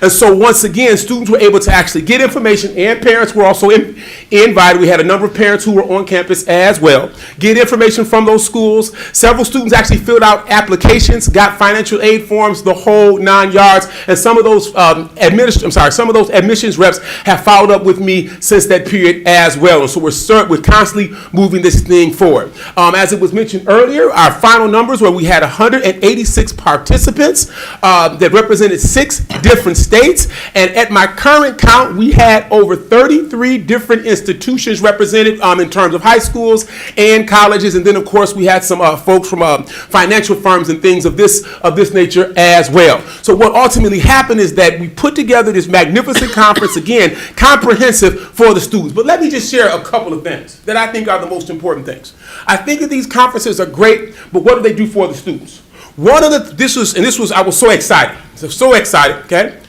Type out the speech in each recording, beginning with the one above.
And so once again, students were able to actually get information, and parents were also invited. We had a number of parents who were on campus as well. Get information from those schools. Several students actually filled out applications, got financial aid forms, the whole 9 yards. And some of those some of those admissions reps have followed up with me since that period as well. And so we're constantly moving this thing forward. As it was mentioned earlier, our final numbers were we had 186 participants that represented 6 different states. And at my current count, we had over 33 different institutions represented in terms of high schools and colleges. And then, of course, we had some folks from financial firms and things of this nature as well. So what ultimately happened is that we put together this magnificent conference, again, comprehensive for the students. But let me just share a couple of things that I think are the most important things. I think that these conferences are great, but what do they do for the students? I was so excited, okay?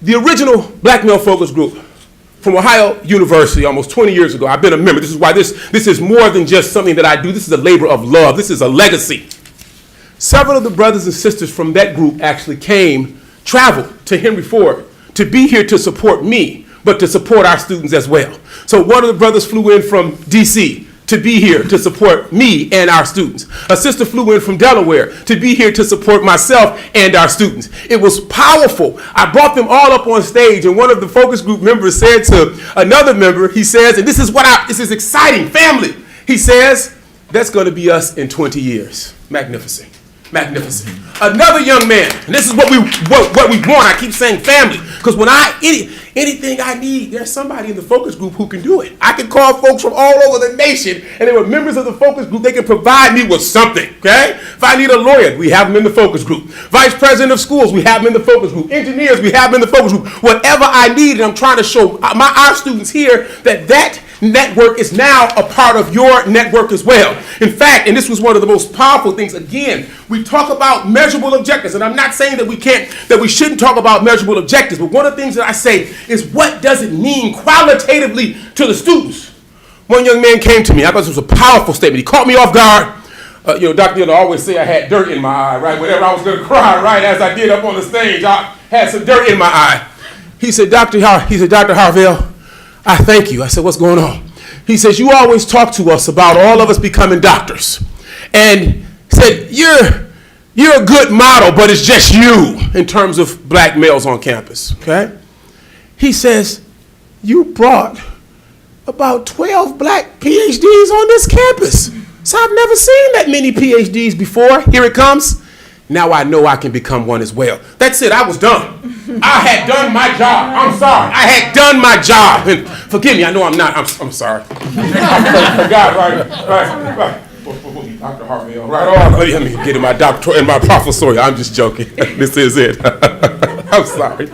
The original Black Male Focus Group from Ohio University almost 20 years ago. I've been a member. This is why this is more than just something that I do. This is a labor of love. This is a legacy. Several of the brothers and sisters from that group actually traveled to Henry Ford to be here to support me, but to support our students as well. So one of the brothers flew in from DC to be here to support me and our students. A sister flew in from Delaware to be here to support myself and our students. It was powerful. I brought them all up on stage, and one of the focus group members said to another member, he says, and this is exciting, family. He says, that's going to be us in 20 years. Magnificent. Magnificent. Another young man, and this is what we want. I keep saying family, because when anything I need, there's somebody in the focus group who can do it. I can call folks from all over the nation, and they were members of the focus group. They can provide me with something, okay? If I need a lawyer, we have them in the focus group. Vice president of schools, we have them in the focus group. Engineers, we have them in the focus group. Whatever I need, and I'm trying to show our students here that network is now a part of your network as well. In fact, and this was one of the most powerful things, again, we talk about measurable objectives, and I'm not saying that we shouldn't talk about measurable objectives, but one of the things that I say is, what does it mean qualitatively to the students? One young man came to me. I thought this was a powerful statement. He caught me off guard. Dr. Dillon always say I had dirt in my eye, right? Whenever I was going to cry, right, as I did up on the stage, I had some dirt in my eye. He said, Dr. Harvell, I thank you. I said, what's going on? He says, you always talk to us about all of us becoming doctors. And said, you're a good model, but it's just you in terms of black males on campus, okay? He says, you brought about 12 black PhDs on this campus. So I've never seen that many PhDs before. Here it comes. Now I know I can become one as well. That's it. I was done. I had done my job. I'm sorry. I had done my job. And forgive me. I know I'm not. I'm sorry. I forgot. Right. Dr. Harvell. Right on. Let me get in my doctor and my professoriate. I'm just joking. This is it. I'm sorry.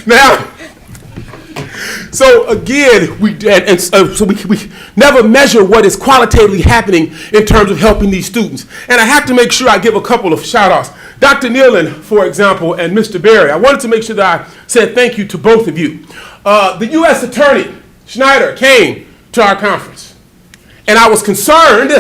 Now, so again, we never measure what is qualitatively happening in terms of helping these students. And I have to make sure I give a couple of shout outs. Dr. Nealon, for example, and Mr. Berry, I wanted to make sure that I said thank you to both of you. The U.S. Attorney, Schneider, came to our conference. And I was concerned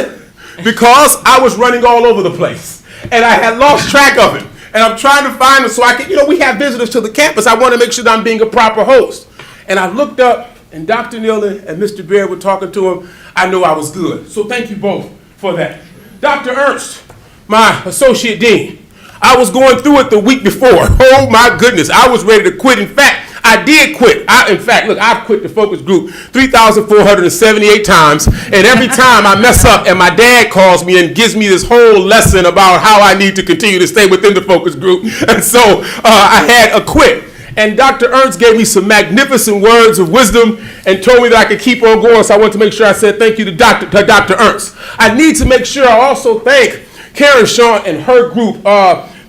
because I was running all over the place. And I had lost track of him. And I'm trying to find him so I can, we have visitors to the campus. I want to make sure that I'm being a proper host. And I looked up, and Dr. Nealon and Mr. Baird were talking to him. I knew I was good. So thank you both for that. Dr. Ernst, my associate dean, I was going through it the week before. Oh, my goodness. I was ready to quit. In fact, I did quit. I've quit the focus group 3,478 times. And every time I mess up and my dad calls me and gives me this whole lesson about how I need to continue to stay within the focus group. And so I had a quit. And Dr. Ernst gave me some magnificent words of wisdom and told me that I could keep on going. So I want to make sure I said thank you to Dr. Ernst. I need to make sure I also thank Karen Shaw and her group.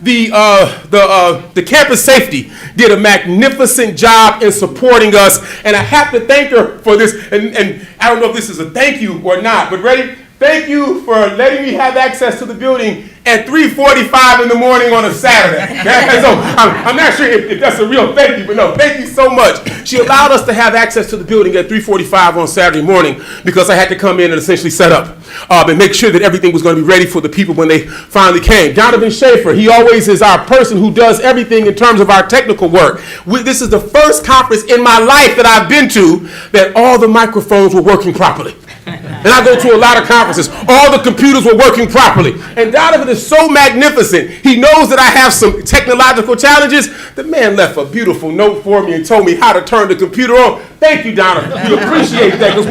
The campus safety did a magnificent job in supporting us. And I have to thank her for this. And I don't know if this is a thank you or not, but ready? Thank you for letting me have access to the building at 3:45 in the morning on a Saturday. Okay? So I'm not sure if that's a real thank you, but no, thank you so much. She allowed us to have access to the building at 3:45 on Saturday morning because I had to come in and essentially set up and make sure that everything was going to be ready for the people when they finally came. Donovan Schaefer, he always is our person who does everything in terms of our technical work. This is the first conference in my life that I've been to that all the microphones were working properly. And I go to a lot of conferences. All the computers were working properly. And Donovan is so magnificent. He knows that I have some technological challenges. The man left a beautiful note for me and told me how to turn the computer on. Thank you, Donovan. We appreciate that because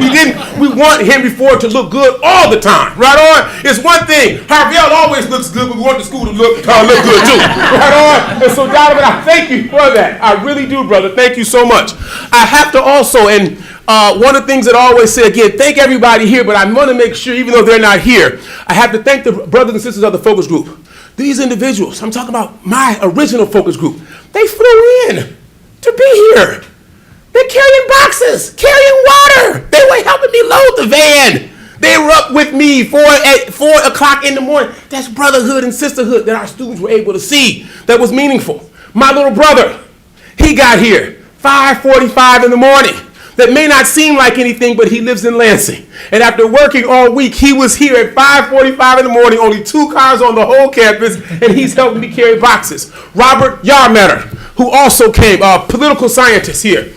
we want Henry Ford to look good all the time. Right on? It's one thing. Harvell always looks good, but we want the school to look good too. Right on? And so, Donovan, I thank you for that. I really do, brother. Thank you so much. I have to also, and one of the things that I always say, again, thank everybody here, but I want to make sure, even though they're not here, I have to thank the brothers and sisters of the focus group. These individuals, I'm talking about my original focus group, they flew in to be here. They're carrying boxes, carrying water. They were helping me load the van. They were up with me at 4 o'clock in the morning. That's brotherhood and sisterhood that our students were able to see. That was meaningful. My little brother, he got here 5:45 in the morning. That may not seem like anything, but he lives in Lansing. And after working all week, he was here at 5:45 in the morning, only 2 cars on the whole campus, and he's helping me carry boxes. Robert Yarmetter, who also came, political scientist here.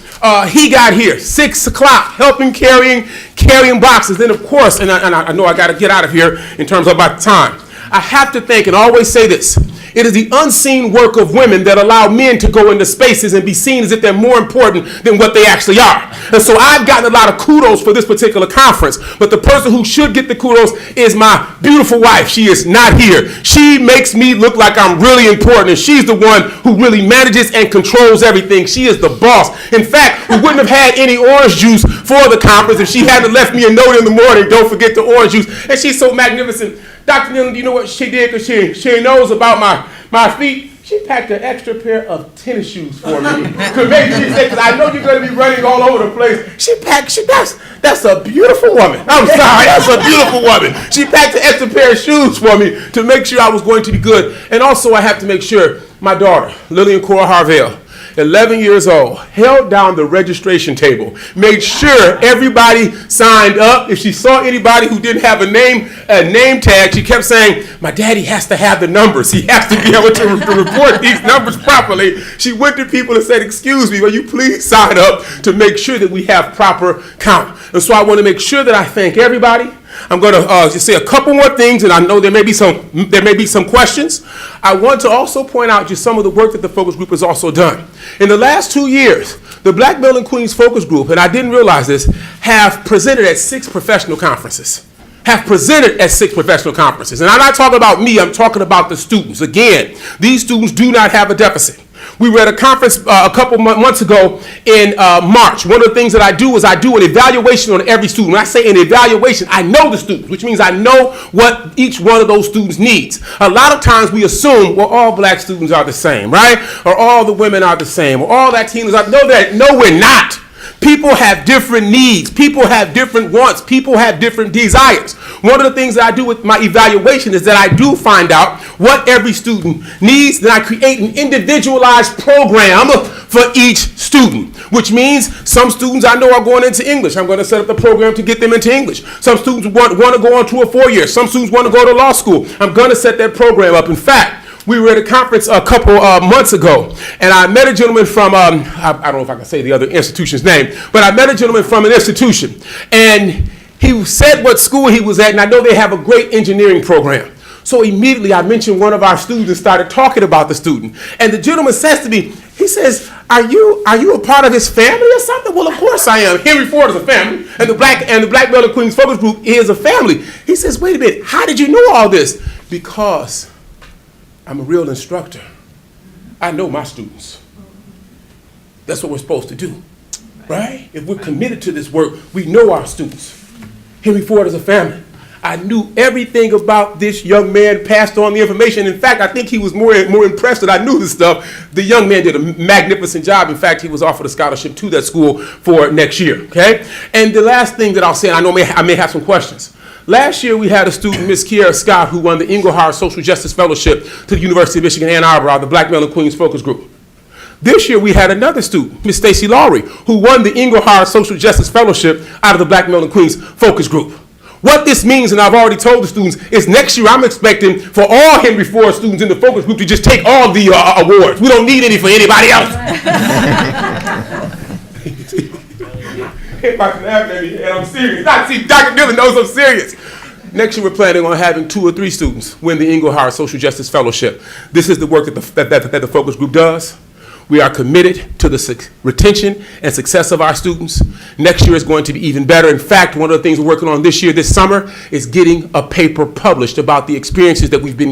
He got here 6 o'clock, helping carrying boxes. Then, of course, and I know I got to get out of here in terms of my time. I have to thank, and I always say this, it is the unseen work of women that allow men to go into spaces and be seen as if they're more important than what they actually are. And so I've gotten a lot of kudos for this particular conference, but the person who should get the kudos is my beautiful wife. She is not here. She makes me look like I'm really important, and she's the one who really manages and controls everything. She is the boss. In fact, we wouldn't have had any orange juice for the conference if she hadn't left me a note in the morning, don't forget the orange juice. And she's so magnificent. Dr. Newland, do you know what she did? Because she knows about my feet. She packed an extra pair of tennis shoes for me to make sure, because I know you're going to be running all over the place. That's a beautiful woman. I'm sorry, that's a beautiful woman. She packed an extra pair of shoes for me to make sure I was going to be good. And also I have to make sure my daughter, Lillian Cora Harvell, 11 years old, held down the registration table, made sure everybody signed up. If she saw anybody who didn't have a name tag, she kept saying, my daddy has to have the numbers. He has to be able to report these numbers properly. She went to people and said, excuse me, will you please sign up to make sure that we have proper count? And so I want to make sure that I thank everybody. I'm going to just say a couple more things, and I know there may be some questions. I want to also point out just some of the work that the focus group has also done. In the last 2 years, the Black Male and Queens Focus Group, and I didn't realize this, have presented at 6 professional conferences. And I'm not talking about me, I'm talking about the students. Again, these students do not have a deficit. We were at a conference a couple months ago in March. One of the things that I do is I do an evaluation on every student. When I say an evaluation, I know the students, which means I know what each one of those students needs. A lot of times we assume, well, all black students are the same, right? Or all the women are the same, or all Latinos are. No, we're not. People have different needs. People have different wants. People have different desires. One of the things that I do with my evaluation is that I do find out what every student needs. Then I create an individualized program for each student, which means some students I know are going into English. I'm going to set up the program to get them into English. Some students want to go on to a 4-year. Some students want to go to law school. I'm going to set that program up. In fact, we were at a conference a couple months ago, and I met a gentleman from, I don't know if I can say the other institution's name, but I met a gentleman from an institution, and he said what school he was at, and I know they have a great engineering program. So immediately I mentioned one of our students and started talking about the student. And the gentleman says to me, he says, are you a part of his family or something? Well, of course I am. Henry Ford is a family, and the Black Male and Queens Focus Group is a family. He says, wait a minute, how did you know all this? Because I'm a real instructor. I know my students. That's what we're supposed to do, right? If we're committed to this work, we know our students. Henry Ford is a family. I knew everything about this young man, passed on the information. In fact, I think he was more impressed that I knew this stuff. The young man did a magnificent job. In fact, he was offered a scholarship to that school for next year, okay? And the last thing that I'll say, and I know I may have some questions. Last year, we had a student, Miss Kiera Scott, who won the Engelhardt Social Justice Fellowship to the University of Michigan, Ann Arbor, out of the Black Male and Queens Focus Group. This year, we had another student, Miss Stacy Lowry, who won the Engelhardt Social Justice Fellowship out of the Black Male and Queens Focus Group. What this means, and I've already told the students, is next year I'm expecting for all Henry Ford students in the focus group to just take all the awards. We don't need any for anybody else. If I can have that, and I'm serious. See, Dr. Dillon knows I'm serious. Next year, we're planning on having 2 or 3 students win the Engelhardt Social Justice Fellowship. This is the work that the focus group does. We are committed to the retention and success of our students. Next year is going to be even better. In fact, one of the things we're working on this summer, is getting a paper published about the experiences that we've been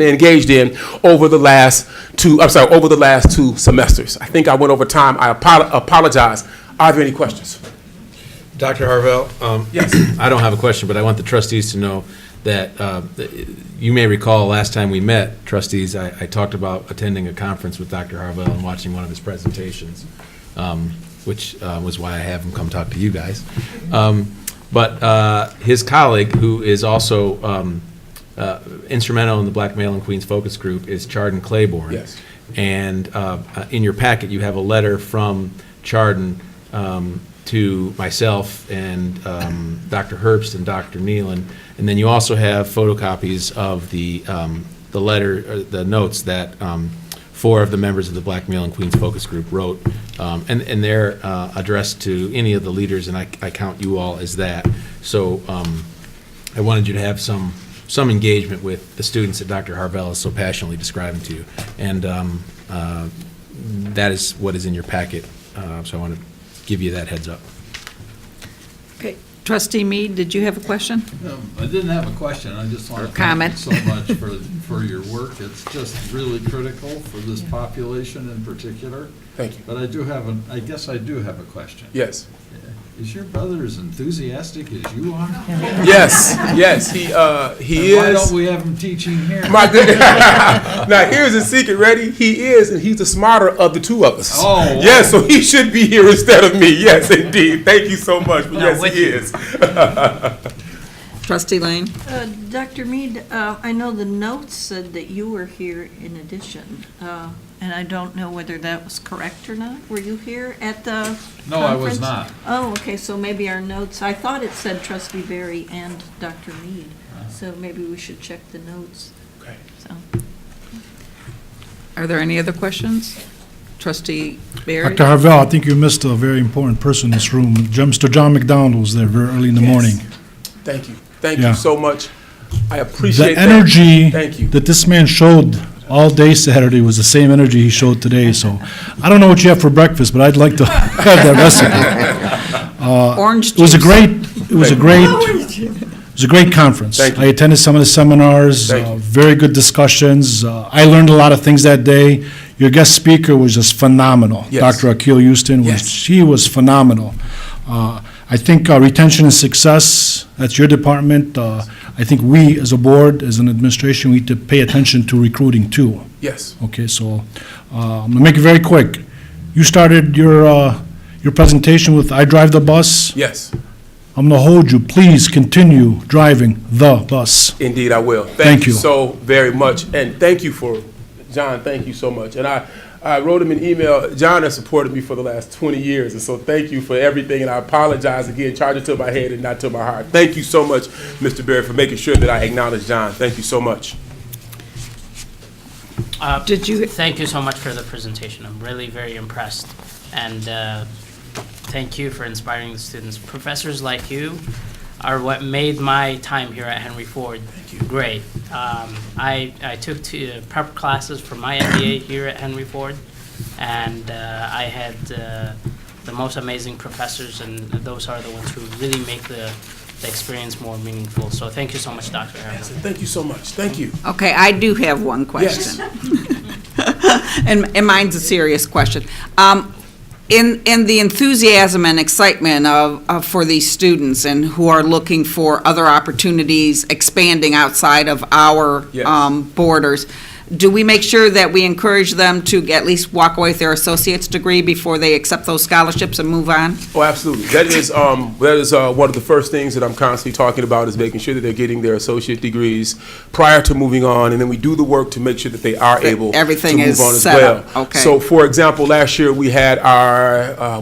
engaged in over the last 2 semesters. I think I went over time. I apologize. Are there any questions? Dr. Harvell, Yes. I don't have a question, but I want the trustees to know that you may recall last time we met, trustees, I talked about attending a conference with Dr. Harvell and watching one of his presentations, which was why I have him come talk to you guys. But his colleague, who is also instrumental in the Black Male and Queens Focus Group, is Chardon Claiborne. Yes. And in your packet, you have a letter from Chardon to myself and Dr. Herbst and Dr. Nealon, and then you also have photocopies of the letter, or the notes that 4 of the members of the Black Male and Queens Focus Group wrote, and they're addressed to any of the leaders, and I count you all as that. So I wanted you to have some engagement with the students that Dr. Harvell is so passionately describing to you, and that is what is in your packet. So I want to give you that heads up. Okay. Trustee Mead, did you have a question? No, I didn't have a question. I just want to comment. thank you so much for your work. It's just really critical for this population in particular. Thank you. But I guess I do have a question. Yes. Is your brother as enthusiastic as you are? Yes, he is. Why don't we have him teaching here? My goodness. Now, here's the secret. Ready? He is, and he's the smarter of the 2 of us. Oh, wow. Yes, so he should be here instead of me. Yes, indeed. Thank you so much. But yes, he is. Trustee Lane? Dr. Mead, I know the notes said that you were here in addition, and I don't know whether that was correct or not. Were you here at the conference? No, I was not. Oh, okay, so maybe our notes, I thought it said Trustee Berry and Dr. Mead, so maybe we should check the notes. Okay. So. Are there any other questions? Trustee Barrett? Dr. Harvell, I think you missed a very important person in this room. Mr. John McDonald was there very early in the morning. Thank you. Thank Yeah. you so much. I appreciate The energy Thank you. that this man showed all day Saturday was the same energy he showed today. So I don't know what you have for breakfast, but I'd like to have that recipe. Orange It was a juice. great conference. Thank you. I attended some of the seminars, Thank you. very good discussions. I learned a lot of things that day. Your guest speaker was just phenomenal. Yes. Dr. Akil Houston, Yes. she was phenomenal. I think retention and success, that's your department. I think we, as a board, as an administration, we need to pay attention to recruiting too. Yes. Okay, so I'm gonna make it very quick. You started your presentation with "I drive the bus." Yes. I'm gonna hold you. Please continue driving the bus. Indeed, I will. Thank you. So very much. And thank you for, John, thank you so much. And I wrote him an email. John has supported me for the last 20 years, and so thank you for everything, and I apologize again, charge it to my head and not to my heart. Thank you so much, Mr. Berry, for making sure that I acknowledge John. Thank you so much. Thank you so much for the presentation. I'm really very impressed, and thank you for inspiring the students. Professors like you are what made my time here at Henry Ford great. I took prep classes for my MBA here at Henry Ford, and I had the most amazing professors, and those are the ones who really make the experience more meaningful. So thank you so much, Dr. Harvell. Yes, and thank you so much. Thank you. Okay, I do have one question. Yes. And mine's a serious question. In the enthusiasm and excitement for these students and who are looking for other opportunities, expanding outside of our Yes. borders, do we make sure that we encourage them to at least walk away with their associate's degree before they accept those scholarships and move on? Oh, absolutely. That is one of the first things that I'm constantly talking about, is making sure that they're getting their associate degrees prior to moving on, and then we do the work to make sure that they are able everything to move is on as set well. up. Okay. So, for example, last year we had our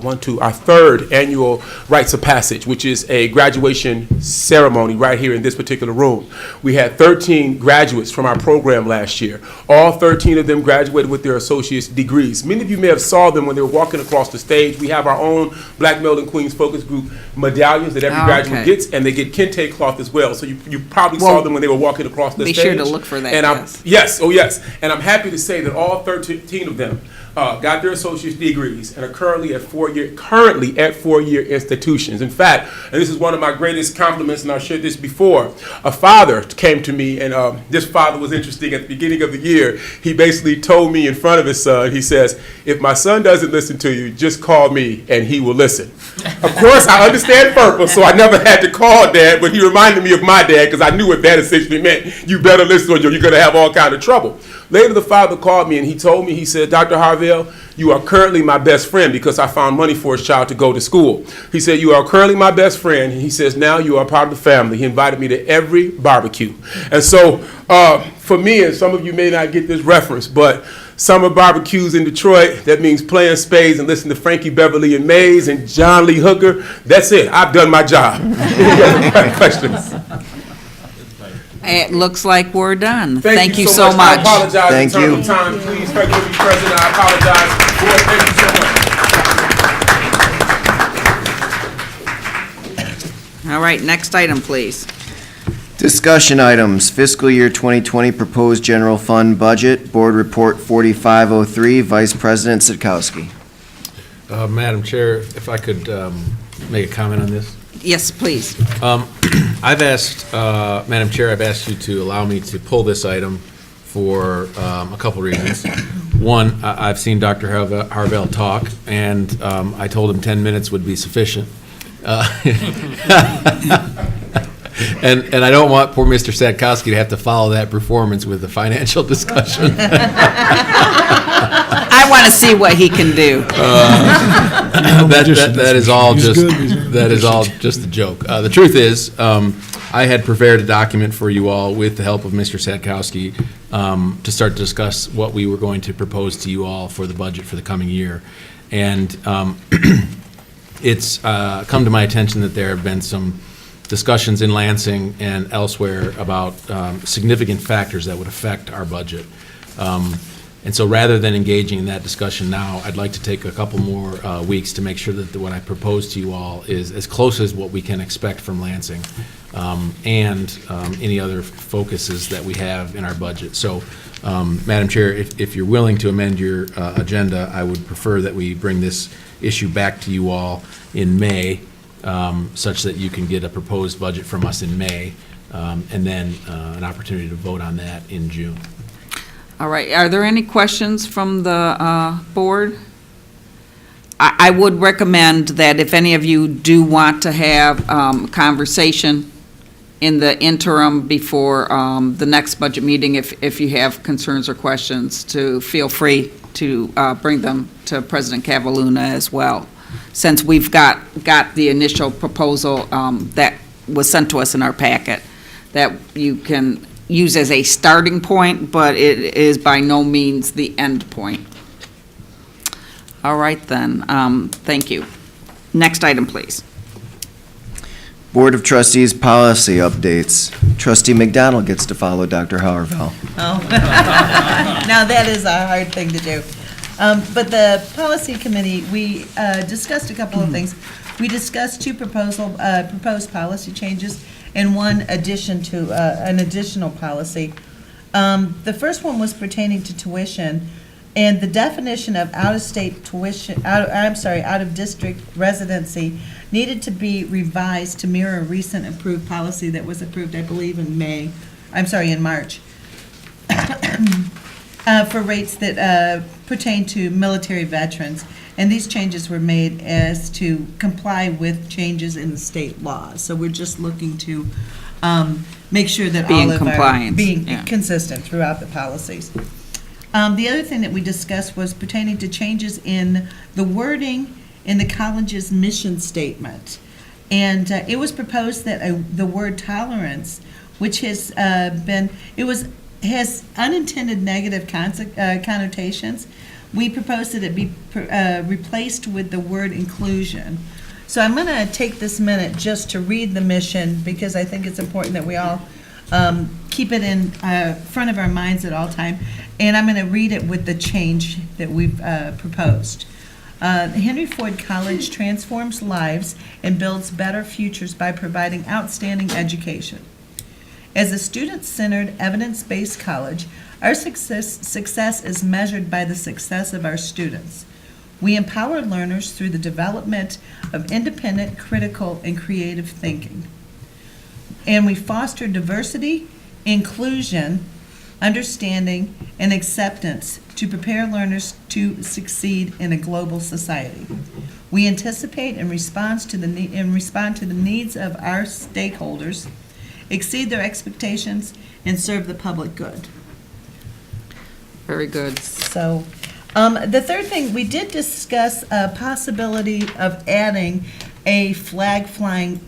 third annual rites of passage, which is a graduation ceremony right here in this particular room. We had 13 graduates from our program last year. All 13 of them graduated with their associate's degrees. Many of you may have saw them when they were walking across the stage. We have our own Black Male and Queens Focus Group medallions that every graduate gets, and they get kente cloth as well. So you probably saw them when they were walking across the Be stage. sure to look for that, And yes. yes. And I'm happy to say that all 13 of them got their associate's degrees and are currently at four-year institutions. In fact, and this is one of my greatest compliments, and I've shared this before, a father came to me, and this father was interesting. At the beginning of the year, he basically told me in front of his son, he says, if my son doesn't listen to you, just call me and he will listen. Of course, I understand purpose, so I never had to call Dad, but he reminded me of my dad, because I knew what that essentially meant. You better listen or you're going to have all kind of trouble. Later, the father called me and he told me, he said, Dr. Harvell, you are currently my best friend, because I found money for his child to go to school. He said, you are currently my best friend. And he says, now you are part of the family. He invited me to every barbecue. And so for me, and some of you may not get this reference, but summer barbecues in Detroit, that means playing spades and listening to Frankie Beverly and Mays and John Lee Hooker. That's it. I've done my job. Questions? It looks like we're done. Thank you so much. I apologize Thank in terms you. of time. Please forgive me, President. I apologize. Board, thank you so much. All right, next item, please. Discussion items, fiscal year 2020 proposed general fund budget, board report 4503, Vice President Sitkowski. Madam Chair, if I could make a comment on this. Yes, please. I've asked, Madam Chair, I've asked you to allow me to pull this item for a couple reasons. One, I've seen Dr. Harvell talk, and I told him 10 minutes would be sufficient. And I don't want poor Mr. Sadkowski to have to follow that performance with a financial discussion. I want to see what he can do. That is all just a joke. The truth is, I had prepared a document for you all with the help of Mr. Sadkowski to start to discuss what we were going to propose to you all for the budget for the coming year. And it's come to my attention that there have been some discussions in Lansing and elsewhere about significant factors that would affect our budget. And so rather than engaging in that discussion now, I'd like to take a couple more weeks to make sure that what I propose to you all is as close as what we can expect from Lansing and any other focuses that we have in our budget. So, Madam Chair, if you're willing to amend your agenda, I would prefer that we bring this issue back to you all in May, such that you can get a proposed budget from us in May, and then an opportunity to vote on that in June. All right, are there any questions from the board? I would recommend that if any of you do want to have a conversation in the interim before the next budget meeting, if you have concerns or questions, to feel free to bring them to President Cavaluna as well, since we've got the initial proposal that was sent to us in our packet that you can use as a starting point, but it is by no means the end point. All right, then. Thank you. Next item, please. Board of Trustees policy updates. Trustee McDonald gets to follow Dr. Harvell. Oh. Now, that is a hard thing to do. But the policy committee, we discussed a couple of things. We discussed two proposed policy changes and one addition to an additional policy. The first one was pertaining to tuition, and the definition of out-of-state tuition, out-of-district residency needed to be revised to mirror a recent approved policy that was approved, I believe, in March, for rates that pertain to military veterans. And these changes were made as to comply with changes in the state laws. So we're just looking to make sure that Be in all of our. compliance, Being yeah. consistent throughout the policies. The other thing that we discussed was pertaining to changes in the wording in the college's mission statement. And it was proposed that the word tolerance, which has has unintended negative connotations, we proposed that it be replaced with the word inclusion. So I'm going to take this minute just to read the mission, because I think it's important that we all keep it in front of our minds at all time. And I'm going to read it with the change that we've proposed. Henry Ford College transforms lives and builds better futures by providing outstanding education. As a student-centered, evidence-based college, our success is measured by the success of our students. We empower learners through the development of independent, critical, and creative thinking. And we foster diversity, inclusion, understanding, and acceptance to prepare learners to succeed in a global society. We anticipate and respond to the needs of our stakeholders, exceed their expectations, and serve the public good. Very good. So, the third thing, we did discuss a possibility of adding a flag flying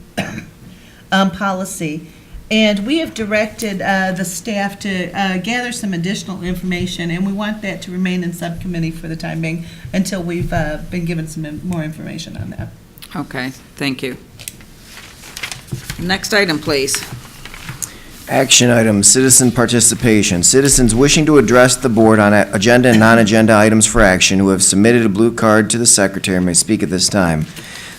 policy. And we have directed the staff to gather some additional information, and we want that to remain in subcommittee for the time being until we've been given some more information on that. Okay, thank you. Next item, please. Action item, citizen participation. Citizens wishing to address the board on agenda and non-agenda items for action who have submitted a blue card to the secretary may speak at this time.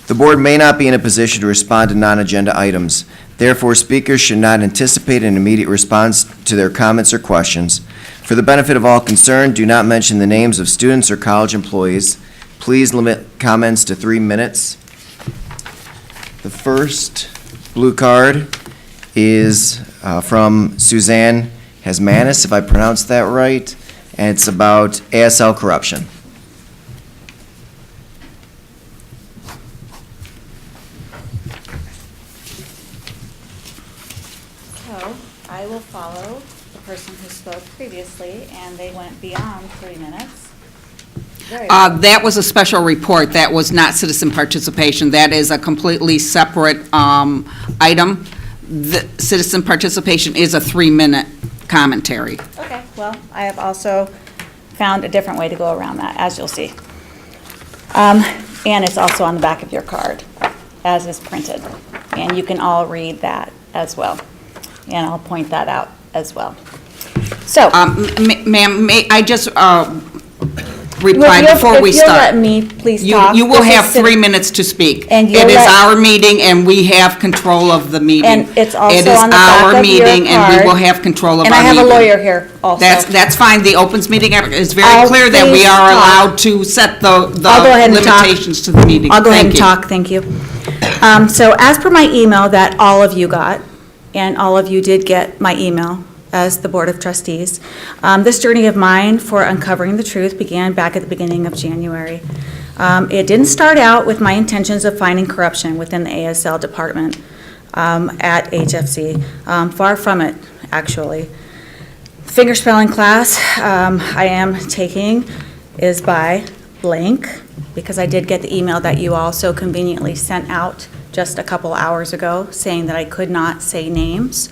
The board may not be in a position to respond to non-agenda items. Therefore, speakers should not anticipate an immediate response to their comments or questions. For the benefit of all concerned, do not mention the names of students or college employees. Please limit comments to 3 minutes. The first blue card is from Suzanne Hasmanis, if I pronounced that right, and it's about ASL corruption. So I will follow the person who spoke previously, and they went beyond 3 minutes. Very well. That was a special report. That was not citizen participation. That is a completely separate item. The citizen participation is a 3-minute commentary. Okay, well, I have also found a different way to go around that, as you'll see. And it's also on the back of your card, as is printed. And you can all read that as well. And I'll point that out as well. So. Ma'am, may I just reply before we If you'll let start? me, please talk. You will This is have citi- 3 minutes to speak. And you'll It is let- our meeting, and we have control of the meeting. And it's also It is on the back our of your meeting, and we card. will have control of And our I meeting. have a lawyer here also. That's fine. The Opens Meeting Act is very I'll clear that we please are talk. allowed to set the I'll go ahead and talk. limitations to the meeting. I'll go ahead and Thank you. talk, thank you. So as per my email that all of you got, and all of you did get my email as the Board of Trustees, this journey of mine for uncovering the truth began back at the beginning of January. It didn't start out with my intentions of finding corruption within the ASL department at HFC. Far from it, actually. The fingerspelling class I am taking is by blank, because I did get the email that you all so conveniently sent out just a couple hours ago saying that I could not say names.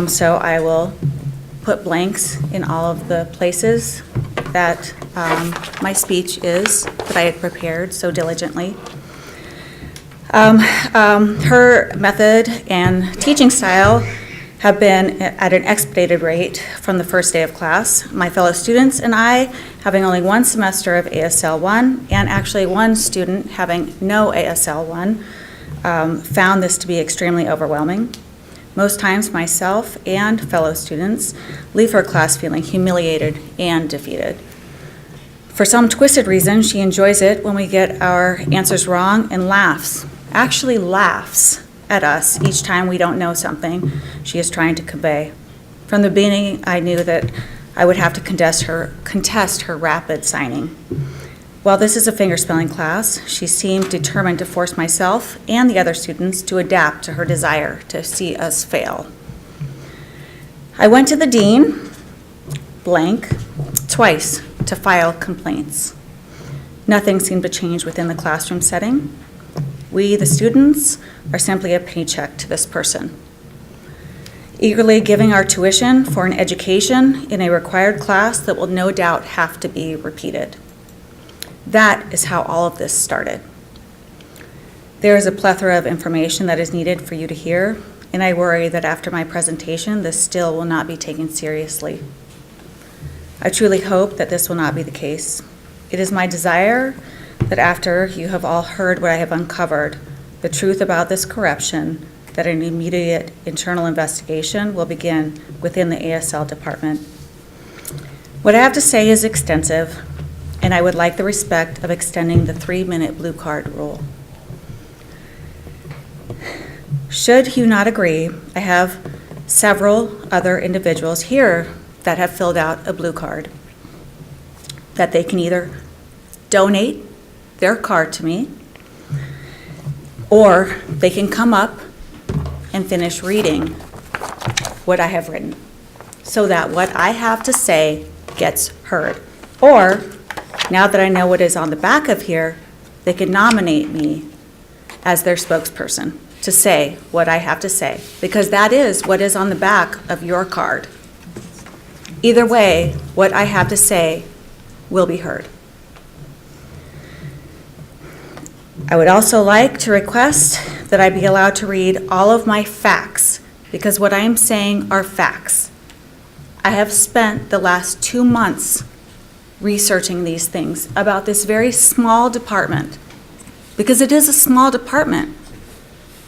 So I will put blanks in all of the places that my speech is, that I had prepared so diligently. Her method and teaching style have been at an expedited rate from the first day of class. My fellow students and I, having only one semester of ASL 1, and actually one student having no ASL 1, found this to be extremely overwhelming. Most times, myself and fellow students leave her class feeling humiliated and defeated. For some twisted reason, she enjoys it when we get our answers wrong and laughs, actually laughs at us each time we don't know something she is trying to convey. From the beginning, I knew that I would have to contest her rapid signing. While this is a fingerspelling class, she seemed determined to force myself and the other students to adapt to her desire to see us fail. I went to the dean, blank, twice to file complaints. Nothing seemed to change within the classroom setting. We, the students, are simply a paycheck to this person. Eagerly giving our tuition for an education in a required class that will no doubt have to be repeated. That is how all of this started. There is a plethora of information that is needed for you to hear, and I worry that after my presentation, this still will not be taken seriously. I truly hope that this will not be the case. It is my desire that after you have all heard what I have uncovered, the truth about this corruption, that an immediate internal investigation will begin within the ASL department. What I have to say is extensive, and I would like the respect of extending the 3-minute blue card rule. Should you not agree, I have several other individuals here that have filled out a blue card that they can either donate their card to me, or they can come up and finish reading what I have written so that what I have to say gets heard. Or, now that I know what is on the back of here, they can nominate me as their spokesperson to say what I have to say, because that is what is on the back of your card. Either way, what I have to say will be heard. I would also like to request that I be allowed to read all of my facts, because what I am saying are facts. I have spent the last 2 months researching these things about this very small department, because it is a small department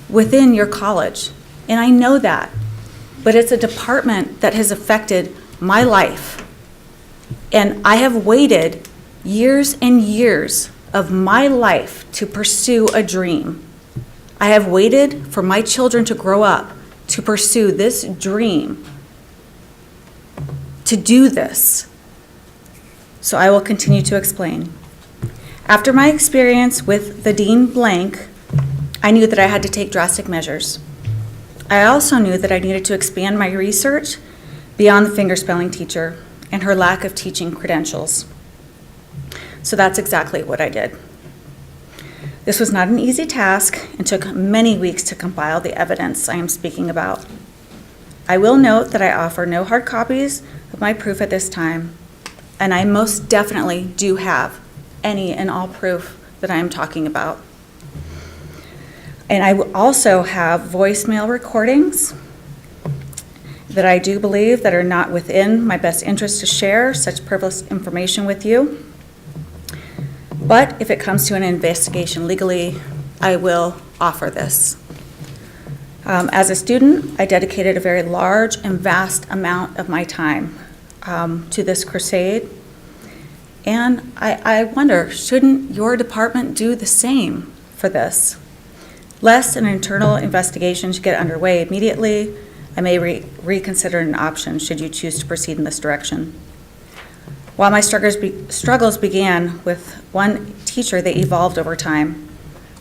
within your college, and I know that, but it's a department that has affected my life, and I have waited years and years of my life to pursue a dream. I have waited for my children to grow up to pursue this dream, to do this. So I will continue to explain. After my experience with the Dean Blank, I knew that I had to take drastic measures. I also knew that I needed to expand my research beyond the fingerspelling teacher and her lack of teaching credentials. So that's exactly what I did. This was not an easy task and took many weeks to compile the evidence I am speaking about. I will note that I offer no hard copies of my proof at this time, and I most definitely do have any and all proof that I am talking about. And I also have voicemail recordings that I do believe that are not within my best interest to share such privileged information with you. But if it comes to an investigation legally, I will offer this. As a student, I dedicated a very large and vast amount of my time to this crusade. And I wonder, shouldn't your department do the same for this? Lest an internal investigation should get underway immediately, I may reconsider an option should you choose to proceed in this direction. While my struggles began with one teacher, they evolved over time.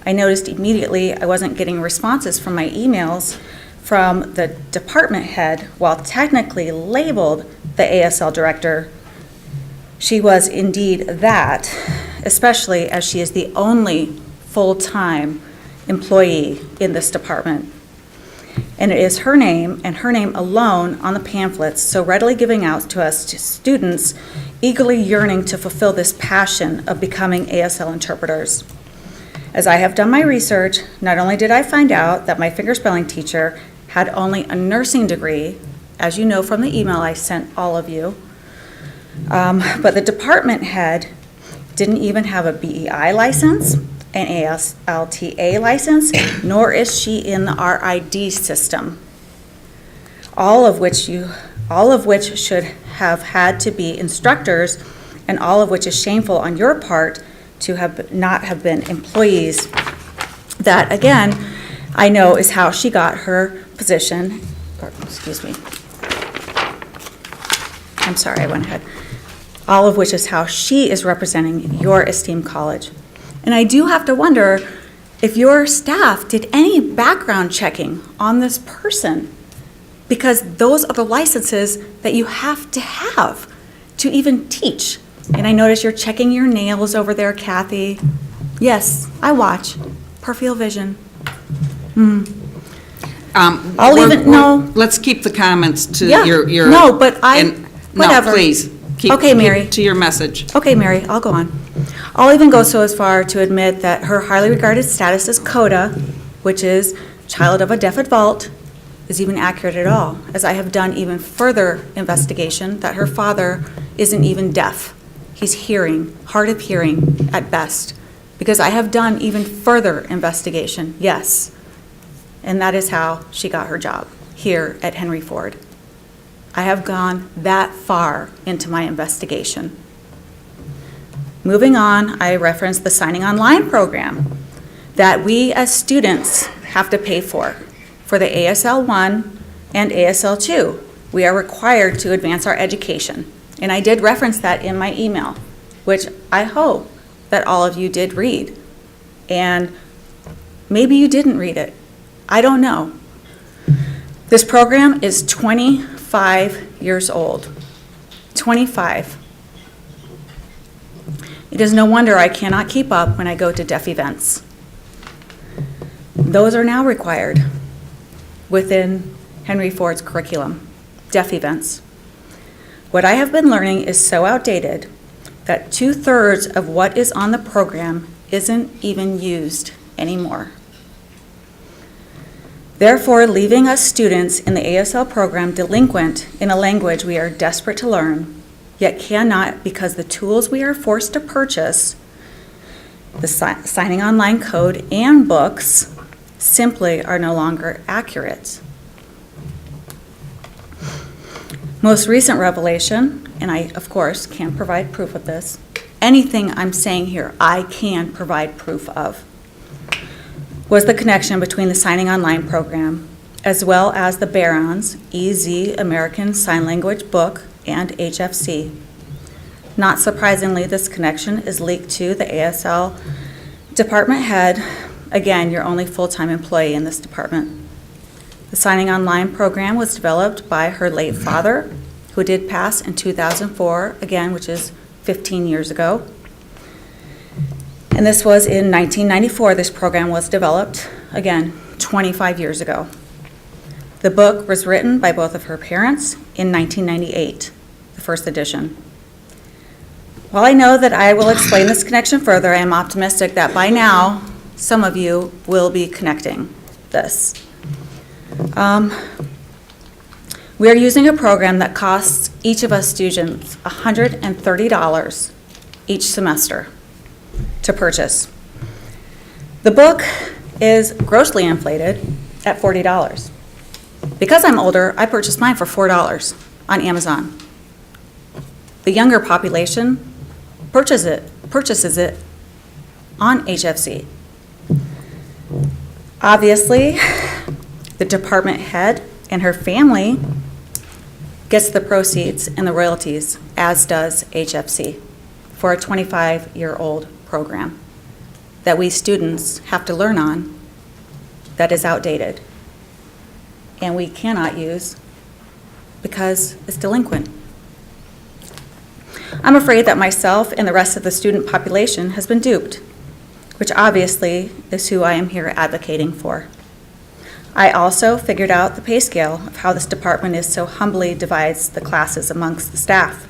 I noticed immediately I wasn't getting responses from my emails from the department head, while technically labeled the ASL director. She was indeed that, especially as she is the only full-time employee in this department. And it is her name and her name alone on the pamphlets, so readily giving out to us students eagerly yearning to fulfill this passion of becoming ASL interpreters. As I have done my research, not only did I find out that my fingerspelling teacher had only a nursing degree, as you know from the email I sent all of you, but the department head didn't even have a BEI license, an ASLTA license, nor is she in the RID system. All of which should have had to be instructors, and all of which is shameful on your part to not have been employees. That, again, I know is how she got her position, or, excuse me. I'm sorry, I went ahead. all of which is how she is representing your esteemed college. And I do have to wonder if your staff did any background checking on this person, because those are the licenses that you have to even teach. And I notice you're checking your nails over there, Kathy. Yes, I watch. Peripheral vision. I'll no. Let's keep the comments to Yeah. your. No, but whatever. No, please. Okay, Mary. Keep to your message. Okay, Mary, I'll go on. I'll even go so as far to admit that her highly regarded status as CODA, which is child of a deaf adult, is even accurate at all, as I have done even further investigation that her father isn't even deaf. He's hearing, hard of hearing at best, because I have done even further investigation, yes. And that is how she got her job here at Henry Ford. I have gone that far into my investigation. Moving on, I referenced the Signing Online program that we as students have to pay for the ASL 1 and ASL 2. We are required to advance our education. And I did reference that in my email, which I hope that all of you did read. And maybe you didn't read it. I don't know. This program is 25 years old. 25. It is no wonder I cannot keep up when I go to deaf events. Those are now required within Henry Ford's curriculum, deaf events. What I have been learning is so outdated that 2/3 of what is on the program isn't even used anymore. Therefore, leaving us students in the ASL program delinquent in a language we are desperate to learn, yet cannot because the tools we are forced to purchase, the Signing Online code and books, simply are no longer accurate. Most recent revelation, and I, of course, can provide proof of this, anything I'm saying here, I can provide proof of, was the connection between the Signing Online program as well as the Barron's EZ American Sign Language book and HFC. Not surprisingly, this connection is leaked to the ASL department head, again, your only full-time employee in this department. The Signing Online program was developed by her late father, who did pass in 2004, again, which is 15 years ago. And this was in 1994, this program was developed, again, 25 years ago. The book was written by both of her parents in 1998, the first edition. While I know that I will explain this connection further, I am optimistic that by now, some of you will be connecting this. We are using a program that costs each of us students $130 each semester to purchase. The book is grossly inflated at $40. Because I'm older, I purchased mine for $4 on Amazon. The younger population purchases it on HFC. Obviously, the department head and her family gets the proceeds and the royalties, as does HFC, for a 25-year-old program that we students have to learn on that is outdated and we cannot use because it's delinquent. I'm afraid that myself and the rest of the student population has been duped, which obviously is who I am here advocating for. I also figured out the pay scale of how this department is so humbly divides the classes amongst the staff.